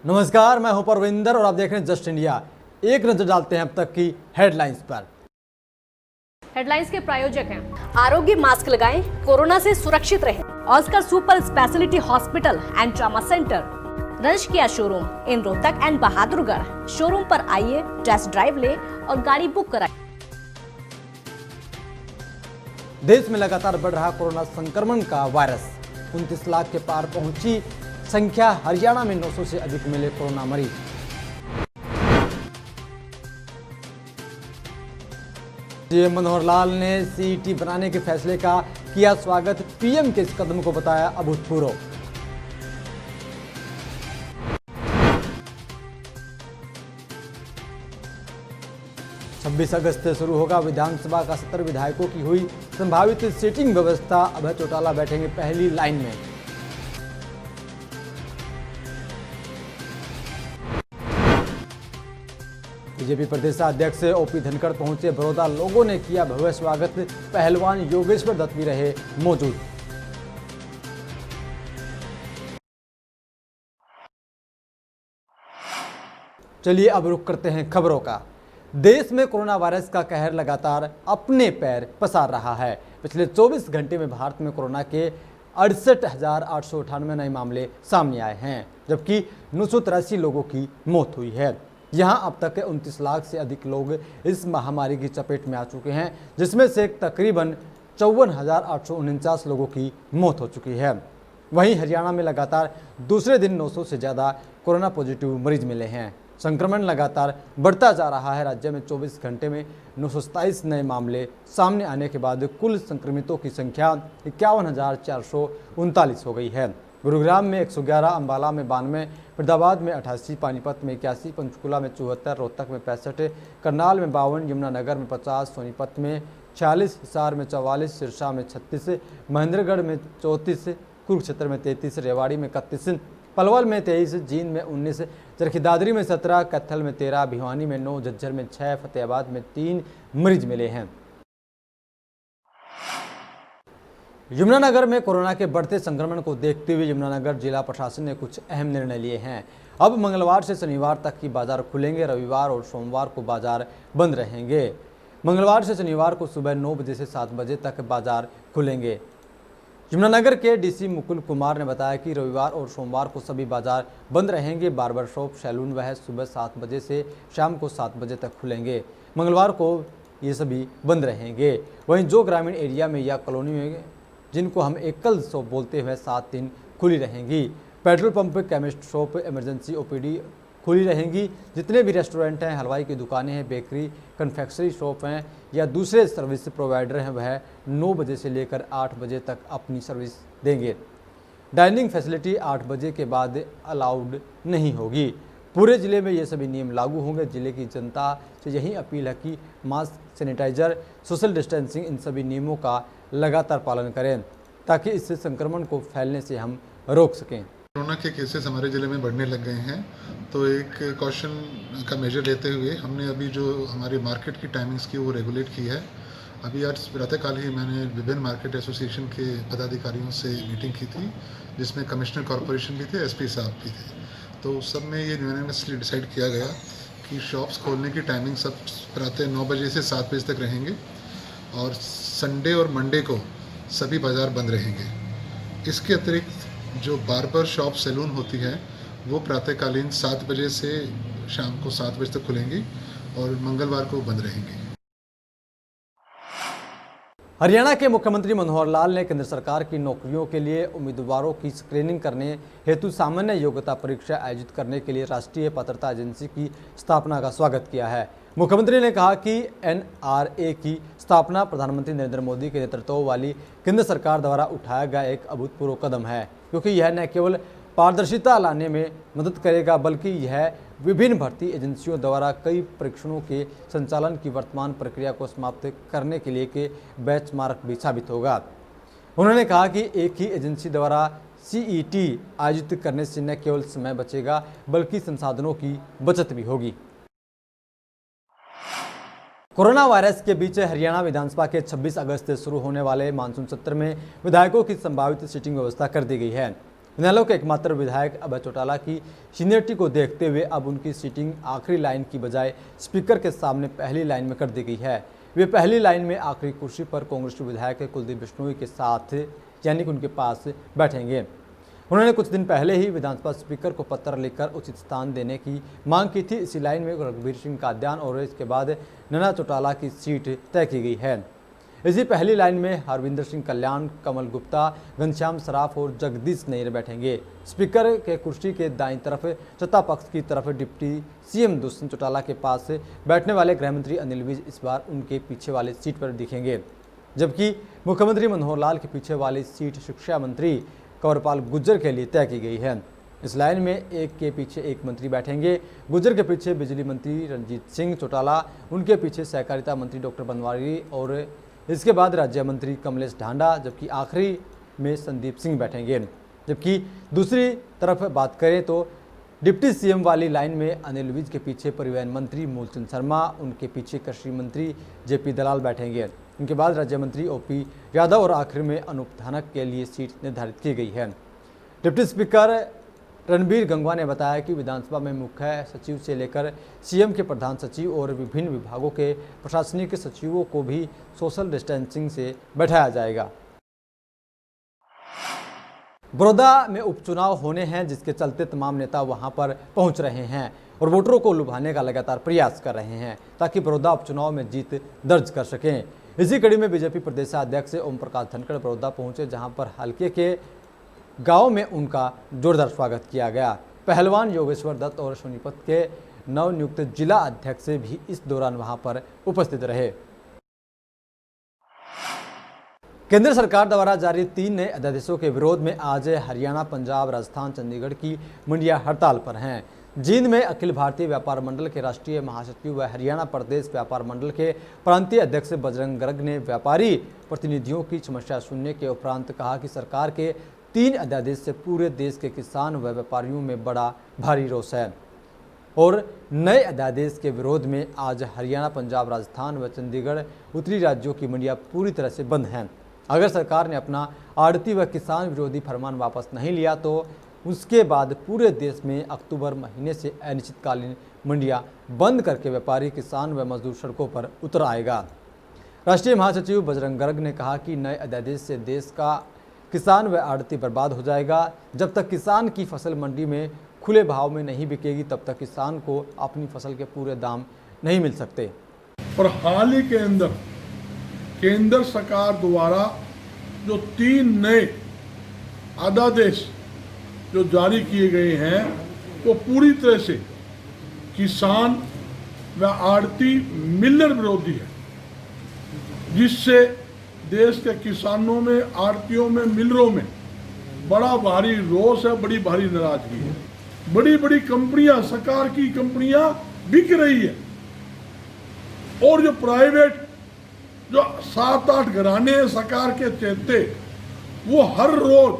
नमस्कार, मैं हूं परविंदर और आप देख रहे हैं जस्ट इंडिया। एक नजर डालते हैं अब तक की हेडलाइंस पर। हेडलाइंस के प्रायोजक हैं आरोग्य मास्क लगाएं, कोरोना से सुरक्षित रहें। Oscar super speciality hospital and trauma centre, रंश किया showroom in Rohtak and Bahadurgarh. Showroom पर आइए, टेस्ट ड्राइव ले और गाड़ी बुक कराएं। देश में लगातार बढ़ रहा कोरोना संक्रमण का वायरस, 29 लाख के पार पहुंची संख्या। हरियाणा में 900 से अधिक मिले कोरोना मरीज। सीएम मनोहर लाल ने सीईटी बनाने के फैसले का किया स्वागत। पीएम के इस कदम को बताया अभूतपूर्व। छब्बीस अगस्त से शुरू होगा विधानसभा का सत्र। विधायकों की हुई संभावित सीटिंग व्यवस्था। अभय चौटाला बैठेंगे पहली लाइन में। बीजेपी प्रदेशाध्यक्ष ओपी धनखड़ पहुंचे बड़ौदा। लोगों ने किया भव्य स्वागत। पहलवान योगेश्वर दत्त भी रहे मौजूद। चलिए अब रुख करते हैं खबरों का। देश में कोरोना वायरस का कहर लगातार अपने पैर पसार रहा है। पिछले 24 घंटे में भारत में कोरोना के 68,898 नए मामले सामने आए हैं, जबकि 983 लोगों की मौत हुई है। यहां अब तक 29 लाख से अधिक लोग इस महामारी की चपेट में आ चुके हैं, जिसमें से तकरीबन 54,849 लोगों की मौत हो चुकी है। वहीं हरियाणा में लगातार दूसरे दिन 900 से ज़्यादा कोरोना पॉजिटिव मरीज मिले हैं। संक्रमण लगातार बढ़ता जा रहा है। राज्य में 24 घंटे में 927 नए मामले सामने आने के बाद कुल संक्रमितों की संख्या 51,439 हो गई है। गुरुग्राम में 111, अंबाला में 92, फरीदाबाद में 88, पानीपत में 81, पंचकुला में 74, रोहतक में 65, करनाल में 52, यमुनानगर में 50, सोनीपत में 46, हिसार में 44, सिरसा में 36, महेंद्रगढ़ में 34, कुरुक्षेत्र में 33, रेवाड़ी में 31, पलवल में 23, जींद में 19, चरखी-दादरी में 17, कैथल में 13, भिवानी में 9, झज्जर में 6, फतेहाबाद में 3 मरीज मिले हैं। यमुनानगर में कोरोना के बढ़ते संक्रमण को देखते हुए यमुनानगर जिला प्रशासन ने कुछ अहम निर्णय लिए हैं। अब मंगलवार से शनिवार तक की बाजार खुलेंगे। रविवार और सोमवार को बाजार बंद रहेंगे। मंगलवार से शनिवार को सुबह 9 बजे से 7 बजे तक बाजार खुलेंगे। यमुनानगर के डीसी मुकुल कुमार ने बताया कि रविवार और सोमवार को सभी बाजार बंद रहेंगे। बार्बर शॉप, सैलून वह सुबह 7 बजे से शाम को 7 बजे तक खुलेंगे। मंगलवार को ये सभी बंद रहेंगे। वहीं जो ग्रामीण एरिया में या कॉलोनी में जिनको हम एकल शॉप बोलते हुए 7 दिन खुली रहेंगी। Petrol pump, chemist shop, emergency OPD खुली रहेंगी। जितने भी रेस्टोरेंट हैं, हलवाई की दुकानें हैं, बेकरी, कन्फेक्शनरी शॉप हैं या दूसरे सर्विस प्रोवाइडर हैं, वह 9 बजे से लेकर 8 बजे तक अपनी सर्विस देंगे। डाइनिंग फैसिलिटी 8 बजे के बाद अलाउड नहीं होगी। पूरे जिले में ये सभी नियम लागू होंगे। जिले की जनता से यही अपील है कि मास्क, सैनिटाइजर, सोशल डिस्टेंसिंग, इन सभी नियमों का लगातार पालन करें ताकि इससे संक्रमण को फैलने से हम रोक सकें। कोरोना के केसेस हमारे ज़िले में बढ़ने लग गए हैं, तो एक कॉशन का मेजर लेते हुए हमने अभी जो हमारी मार्केट की टाइमिंग्स की वो रेगुलेट की है। अभी आज प्रातःकाल ही मैंने विभिन्न मार्केट एसोसिएशन के पदाधिकारियों से मीटिंग की थी, जिसमें कमिश्नर कॉरपोरेशन भी थे, एसपी साहब भी थे। तो सब में ये यूनानिमसली डिसाइड किया गया कि शॉप्स खोलने की टाइमिंग सब प्रातः 9 बजे से 7 बजे तक रहेंगे और संडे और मंडे को सभी बाज़ार बंद रहेंगे। इसके अतिरिक्त जो बार्बर शॉप, सैलून होती है वो प्रातःकालीन 7 बजे से शाम को 7 बजे तक खुलेंगी और मंगलवार को बंद रहेंगी। हरियाणा के मुख्यमंत्री मनोहर लाल ने केंद्र सरकार की नौकरियों के लिए उम्मीदवारों की स्क्रीनिंग करने हेतु सामान्य योग्यता परीक्षा आयोजित करने के लिए राष्ट्रीय पात्रता एजेंसी की स्थापना का स्वागत किया है। मुख्यमंत्री ने कहा कि एनआरए की स्थापना प्रधानमंत्री नरेंद्र मोदी के नेतृत्व वाली केंद्र सरकार द्वारा उठाया गया एक अभूतपूर्व कदम है, क्योंकि यह न केवल पारदर्शिता लाने में मदद करेगा बल्कि यह विभिन्न भर्ती एजेंसियों द्वारा कई परीक्षणों के संचालन की वर्तमान प्रक्रिया को समाप्त करने के लिए के बेंचमार्क भी साबित होगा। उन्होंने कहा कि एक ही एजेंसी द्वारा सीईटी आयोजित करने से न केवल समय बचेगा बल्कि संसाधनों की बचत भी होगी। कोरोना वायरस के बीच हरियाणा विधानसभा के 26 अगस्त से शुरू होने वाले मानसून सत्र में विधायकों की संभावित सीटिंग व्यवस्था कर दी गई है। इनेलो के एकमात्र विधायक अभय चौटाला की सीनियरिटी को देखते हुए अब उनकी सीटिंग आखिरी लाइन की बजाय स्पीकर के सामने पहली लाइन में कर दी गई है। वे पहली लाइन में आखिरी कुर्सी पर कांग्रेस विधायक कुलदीप बिश्नोई के साथ यानी कि उनके पास बैठेंगे। उन्होंने कुछ दिन पहले ही विधानसभा स्पीकर को पत्र लिखकर उचित स्थान देने की मांग की थी। इसी लाइन में रघुवीर सिंह काद्यान और इसके बाद नैना चौटाला की सीट तय की गई है। इसी पहली लाइन में हरविंदर सिंह कल्याण, कमल गुप्ता, घनश्याम सराफ और जगदीश नैयर बैठेंगे। स्पीकर के कुर्सी के दाईं तरफ सत्ता पक्ष की तरफ डिप्टी सीएम दुष्यंत चौटाला के पास बैठने वाले गृहमंत्री अनिल विज इस बार उनके पीछे वाली सीट पर दिखेंगे, जबकि मुख्यमंत्री मनोहर लाल के पीछे वाली सीट शिक्षा मंत्री कंवरपाल गुर्जर के लिए तय की गई है। इस लाइन में एक के पीछे एक मंत्री बैठेंगे। गुर्जर के पीछे बिजली मंत्री रणजीत सिंह चौटाला, उनके पीछे सहकारिता मंत्री डॉक्टर बनवारी और इसके बाद राज्य मंत्री कमलेश ढांडा, जबकि आखिरी में संदीप सिंह बैठेंगे। जबकि दूसरी तरफ बात करें तो डिप्टी सीएम वाली लाइन में अनिल विज के पीछे परिवहन मंत्री मूलचंद शर्मा, उनके पीछे कृषि मंत्री जेपी दलाल बैठेंगे। उनके बाद राज्य मंत्री ओपी यादव और आखिर में अनूप धानक के लिए सीट निर्धारित की गई है। डिप्टी स्पीकर रणबीर गंगवा ने बताया कि विधानसभा में मुख्य सचिव से लेकर सीएम के प्रधान सचिव और विभिन्न विभागों के प्रशासनिक सचिवों को भी सोशल डिस्टेंसिंग से बैठाया जाएगा। बड़ौदा में उपचुनाव होने हैं, जिसके चलते तमाम नेता वहां पर पहुंच रहे हैं और वोटरों को लुभाने का लगातार प्रयास कर रहे हैं ताकि बड़ौदा उपचुनाव में जीत दर्ज कर सकें। इसी कड़ी में बीजेपी प्रदेशाध्यक्ष ओम प्रकाश धनखड़ बड़ौदा पहुंचे, जहां पर हल्के के गांव में उनका जोरदार स्वागत किया गया। पहलवान योगेश्वर दत्त और सोनीपत के नवनियुक्त जिला अध्यक्ष भी इस दौरान वहां पर उपस्थित रहे। केंद्र सरकार द्वारा जारी 3 नए अध्यादेशों के विरोध में आज हरियाणा, पंजाब, राजस्थान, चंडीगढ़ की मंडियां हड़ताल पर हैं। जींद में अखिल भारतीय व्यापार मंडल के राष्ट्रीय महासचिव व हरियाणा प्रदेश व्यापार मंडल के प्रांतीय अध्यक्ष बजरंग गर्ग ने व्यापारी प्रतिनिधियों की समस्या सुनने के उपरांत कहा कि सरकार के 3 अध्यादेश से पूरे देश के किसान व व्यापारियों में बड़ा भारी रोष है और नए अध्यादेश के विरोध में आज हरियाणा, पंजाब, राजस्थान व चंडीगढ़ उत्तरी राज्यों की मंडियां पूरी तरह से बंद हैं। अगर सरकार ने अपना आड़ती व किसान विरोधी फरमान वापस नहीं लिया तो उसके बाद पूरे देश में अक्टूबर महीने से अनिश्चितकालीन मंडियां बंद करके व्यापारी, किसान व मजदूर सड़कों पर उतर आएगा। राष्ट्रीय महासचिव बजरंग गर्ग ने कहा कि नए अध्यादेश से देश का किसान व आड़ती बर्बाद हो जाएगा। जब तक किसान की फसल मंडी में खुले भाव में नहीं बिकेगी तब तक किसान को अपनी फसल के पूरे दाम नहीं मिल सकते। और हाल ही के अंदर केंद्र सरकार द्वारा जो 3 नए अध्यादेश जो जारी किए गए हैं वो पूरी तरह से किसान व आड़ती मिलर विरोधी है, जिससे देश के किसानों में, आड़तियों में, मिलरों में बड़ा भारी रोष है, बड़ी भारी नाराजगी है। बड़ी बड़ी कंपनियां, सरकार की कंपनियां बिक रही है और जो प्राइवेट जो 7-8 घराने सरकार के चलते वो हर रोज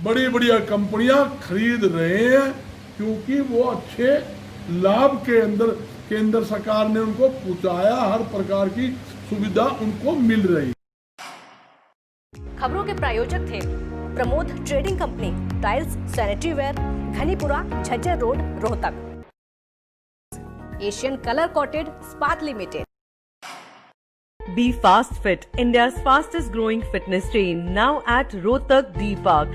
बड़ी बड़ी कंपनियां खरीद रहे हैं, क्योंकि वो अच्छे लाभ के अंदर केंद्र सरकार ने उनको पहुंचाया, हर प्रकार की सुविधा उनको मिल रही। खबरों के प्रायोजक थे Pramod trading company, tiles, sanitary ware, Ghanipura, Jhajjar road, Rohtak. Asian colour coated स्पात limited. Be Fast Fit, India's fastest growing fitness chain, now at Rohtak D Park.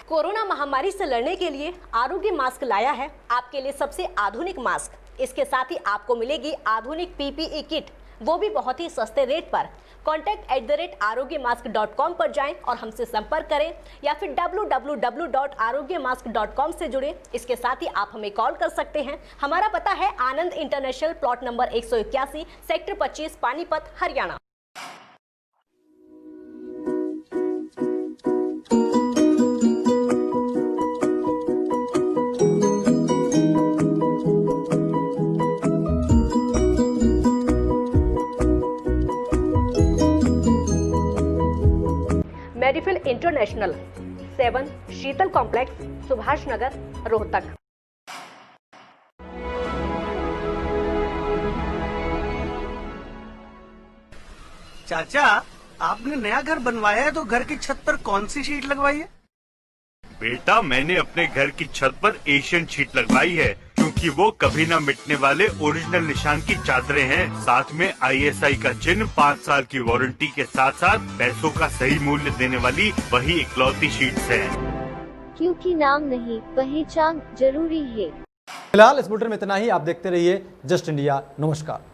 Corona महामारी से लड़ने के लिए आरोग्य मास्क लाया है आपके लिए सबसे आधुनिक मास्क। इसके साथ ही आपको मिलेगी आधुनिक पीपीई किट, वो भी बहुत ही सस्ते रेट पर। contact@arogyamask.com पर जाएं और हमसे संपर्क करें या फिर www.arogyamask.com से जुड़ें। इसके साथ ही आप हमें कॉल कर सकते हैं। हमारा पता है Anand international, plot number 181, sector 25, Panipat, Haryana. Medifil international, 7 Sheetal complex, Subhash Nagar, Rohtak. चाचा, आपने नया घर बनवाया है तो घर की छत पर कौन सी शीट लगवाई है? बेटा, मैंने अपने घर की छत पर एशियन शीट लगवाई है क्योंकि वो कभी न मिटने वाले ओरिजिनल निशान की चादरें हैं। साथ में ISI का चिन्ह, 5 साल की वारंटी के साथ साथ पैसों का सही मूल्य देने वाली वही इकलौती शीट्स है। क्योंकि नाम नहीं, पहचान जरूरी है। फिलहाल इस बुलेटिन में इतना ही। आप देखते रहिए जस्ट इंडिया। नमस्कार।